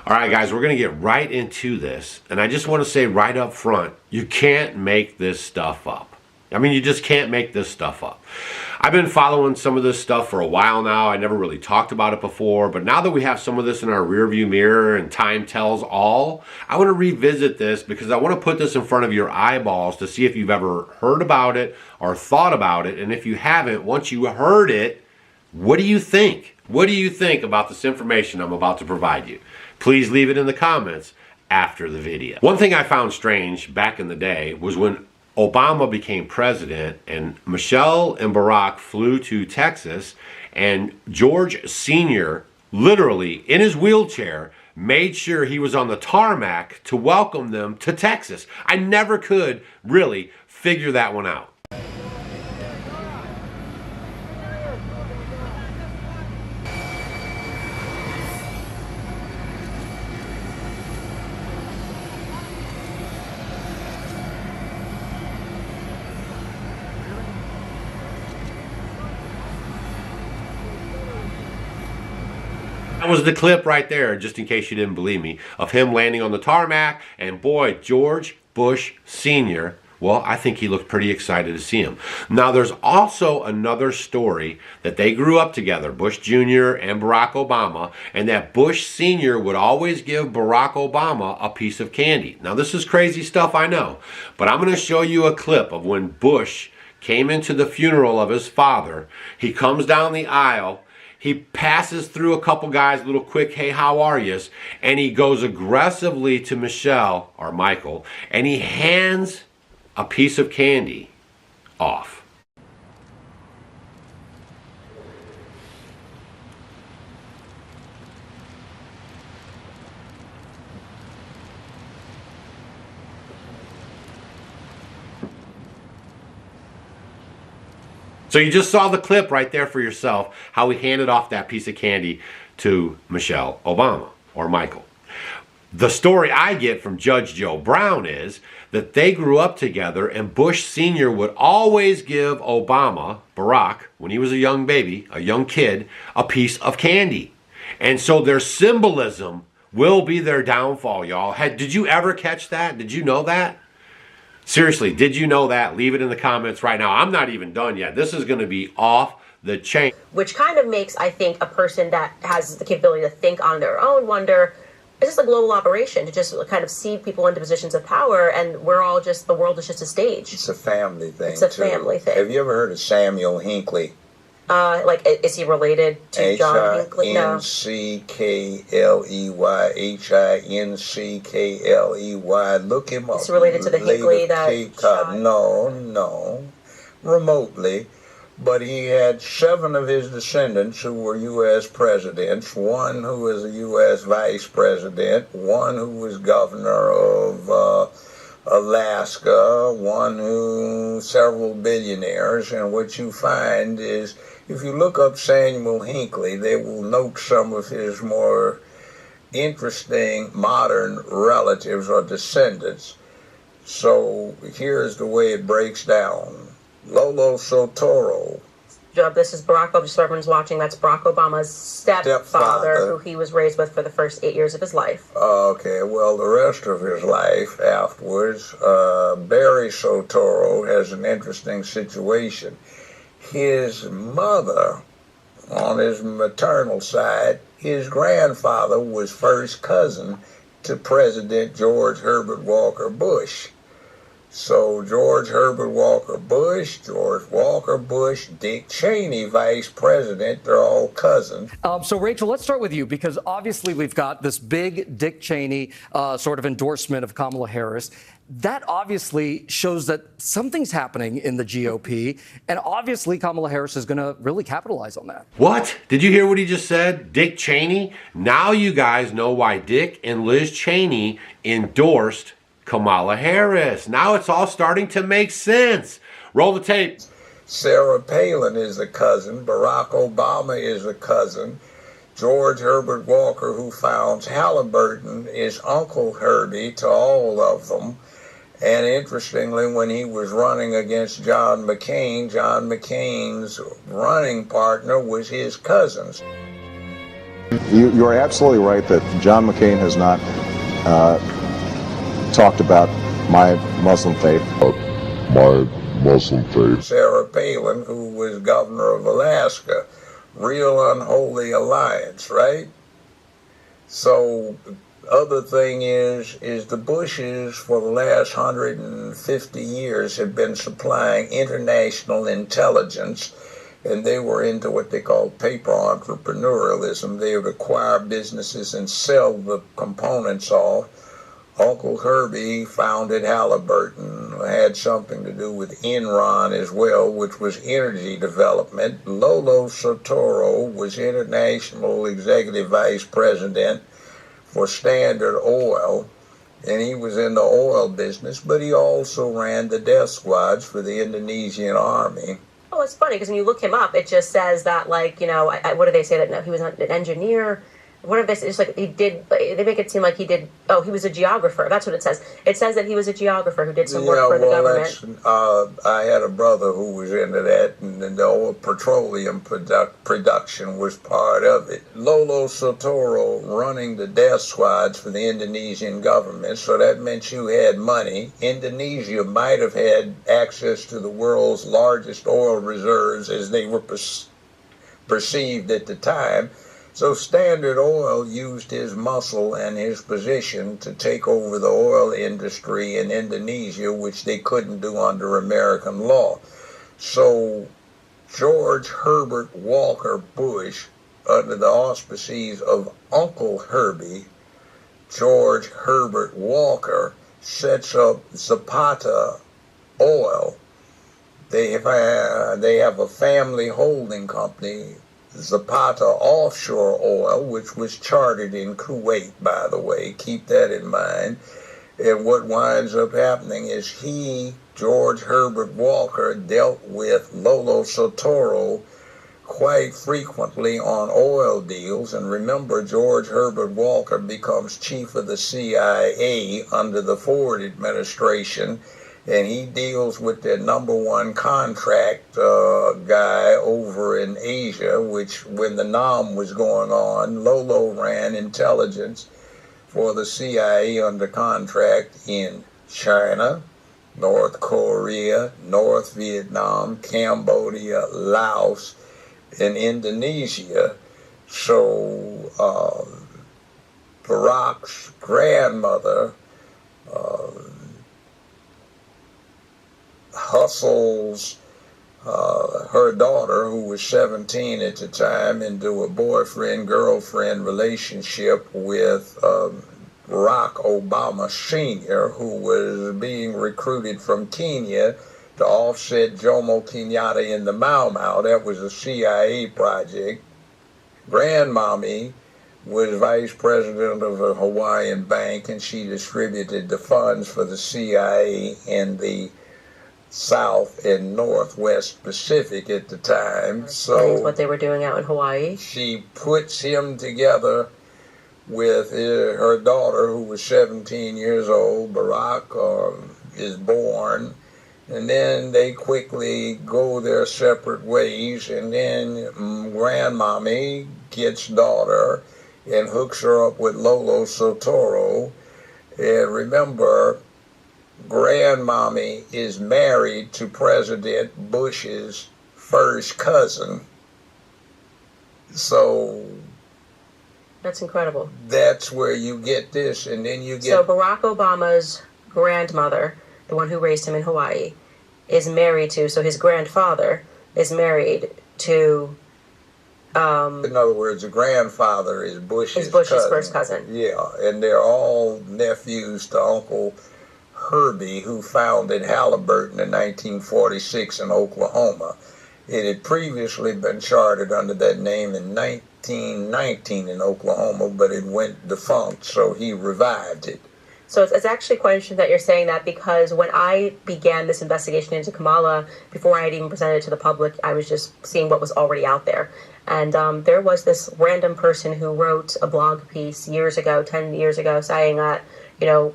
All right, guys, we're going to get right into this. And I just want to say right up front, you can't make this stuff up. I mean, you just can't make this stuff up. I've been following some of this stuff for a while now. I never really talked about it before, but now that we have some of this in our rearview mirror and time tells all, I want to revisit this because I want to put this in front of your eyeballs to see if you've ever heard about it or thought about it. And if you haven't, once you heard it, what do you think? What do you think about this information I'm about to provide you? Please leave it in the comments after the video. One thing I found strange back in the day was when Obama became president and Michelle and Barack flew to Texas, and George Sr. literally in his wheelchair made sure he was on the tarmac to welcome them to Texas. I never could really figure that one out. That was the clip right there, just in case you didn't believe me, of him landing on the tarmac. And boy, George Bush Sr., well, I think he looked pretty excited to see him. Now, there's also another story that they grew up together, Bush Jr. and Barack Obama, and that Bush Sr. would always give Barack Obama a piece of candy. Now, this is crazy stuff, I know, but I'm going to show you a clip of when Bush came into the funeral of his father. He comes down the aisle. He passes through a couple guys, little quick, hey, how are yous? And he goes aggressively to Michelle, or Michael, and he hands a piece of candy off. So you just saw the clip right there for yourself, how he handed off that piece of candy to Michelle Obama, or Michael. The story I get from Judge Joe Brown is that they grew up together, and Bush Sr. would always give Obama, Barack, when he was a young baby, a young kid, a piece of candy. And so their symbolism will be their downfall, y'all. Did you ever catch that? Did you know that? Seriously, did you know that? Leave it in the comments right now. I'm not even done yet. This is going to be off the chain. Which kind of makes, I think, a person that has the capability to think on their own wonder, is this a global operation to just kind of seed people into positions of power, and we're all just, the world is just a stage? It's a family thing. It's a family thing. Have you ever heard of Samuel Hinckley? Is he related to John Hinckley? No. Hinckley, Hinckley. Look him up. It's related to the Hinckley that shot. No, remotely. But he had 7 of his descendants who were U.S. presidents, 1 who was a U.S. vice president, 1 who was governor of Alaska, 1 who, several billionaires. And what you find is, if you look up Samuel Hinckley, they will note some of his more interesting modern relatives or descendants. So here's the way it breaks down. Lolo Soetoro. This is Barack Obama, just so everyone's watching, that's Barack Obama's stepfather, who he was raised with for the first 8 years of his life. Okay, well, the rest of his life afterwards, Barry Soetoro has an interesting situation. His mother, on his maternal side, his grandfather was first cousin to President George Herbert Walker Bush. So George Herbert Walker Bush, Dick Cheney, vice president, they're all cousins. So Rachel, let's start with you, because obviously we've got this big Dick Cheney sort of endorsement of Kamala Harris. That obviously shows that something's happening in the GOP, and obviously Kamala Harris is going to really capitalize on that. What? Did you hear what he just said? Dick Cheney? Now you guys know why Dick and Liz Cheney endorsed Kamala Harris. Now it's all starting to make sense. Roll the tape. Sarah Palin is a cousin. Barack Obama is a cousin. George Herbert Walker, who founds Halliburton, is Uncle Herbie to all of them. And interestingly, when he was running against John McCain's running partner was his cousins. You're absolutely right that John McCain has not talked about my Muslim faith. Sarah Palin, who was governor of Alaska. Real unholy alliance, right? So, other thing is the Bushes for the last 150 years have been supplying international intelligence, and they were into what they call paper entrepreneurialism. They would acquire businesses and sell the components off. Uncle Herbie founded Halliburton, had something to do with Enron as well, which was energy development. Lolo Soetoro was international executive vice president for Standard Oil, and he was in the oil business, but he also ran the death squads for the Indonesian army. Oh, it's funny because when you look him up, it just says that, like, you know, what do they say that no, he was an engineer? What if they say? It's like he did. They make it seem like he did. Oh, he was a geographer. That's what it says. It says that he was a geographer who did some work for the government. I had a brother who was into that, and the oil petroleum production was part of it. Lolo Soetoro running the death squads for the Indonesian government, so that meant you had money. Indonesia might have had access to the world's largest oil reserves as they were perceived at the time. So Standard Oil used his muscle and his position to take over the oil industry in Indonesia, which they couldn't do under American law. So George Herbert Walker Bush, under the auspices of Uncle Herbie, George Herbert Walker, sets up Zapata Oil. They have a family holding company, Zapata Offshore Oil, which was chartered in Kuwait, by the way. Keep that in mind. And what winds up happening is George Herbert Walker, dealt with Lolo Soetoro quite frequently on oil deals. And remember, George Herbert Walker becomes chief of the CIA under the Ford administration, and he deals with their number one contract guy over in Asia, which when the NAM was going on, Lolo ran intelligence for the CIA under contract in China, North Korea, North Vietnam, Cambodia, Laos, and Indonesia. So Barack's grandmother hustles her daughter, who was 17 at the time, into a boyfriend-girlfriend relationship with Barack Obama Sr., who was being recruited from Kenya to offset Jomo Kenyatta in the Mau Mau. That was a CIA project. Grandmommy was vice president of a Hawaiian bank, and she distributed the funds for the CIA in the South and Northwest Pacific at the time. So what they were doing out in Hawaii. She puts him together with her daughter, who was 17 years old. Barack is born, and then they quickly go their separate ways, and then grandmommy gets daughter and hooks her up with Lolo Soetoro. And remember, grandmommy is married to President Bush's first cousin. So that's incredible. That's where you get this, and then you get... So Barack Obama's grandmother, the one who raised him in Hawaii, is married to, so his grandfather is married to... in other words, the grandfather is Bush's cousin. First cousin. Yeah, and they're all nephews to Uncle Herbie, who founded Halliburton in 1946 in Oklahoma. It had previously been chartered under that name in 1919 in Oklahoma, but it went defunct, so he revived it. So it's actually quite interesting that you're saying that, because when I began this investigation into Kamala, before I had even presented it to the public, I was just seeing what was already out there. And there was this random person who wrote a blog piece 10 years ago, saying that, you know,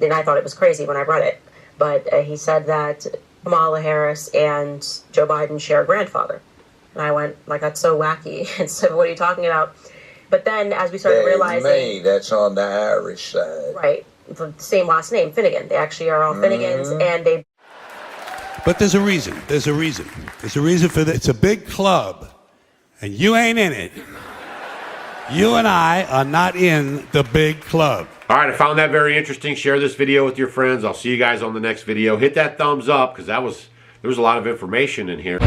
and I thought it was crazy when I read it, but he said that Kamala Harris and Joe Biden share a grandfather. And I went, like, that's so wacky. And so, what are you talking about? But then, as we started realizing, May, that's on the Irish side, right, the same last name, Finnegan. They actually are all Finnegans, and they. But there's a reason. There's a reason. There's a reason for that. It's a big club, and you ain't in it. You and I are not in the big club. All right, I found that very interesting. Share this video with your friends. I'll see you guys on the next video. Hit that thumbs up because there was a lot of information in here.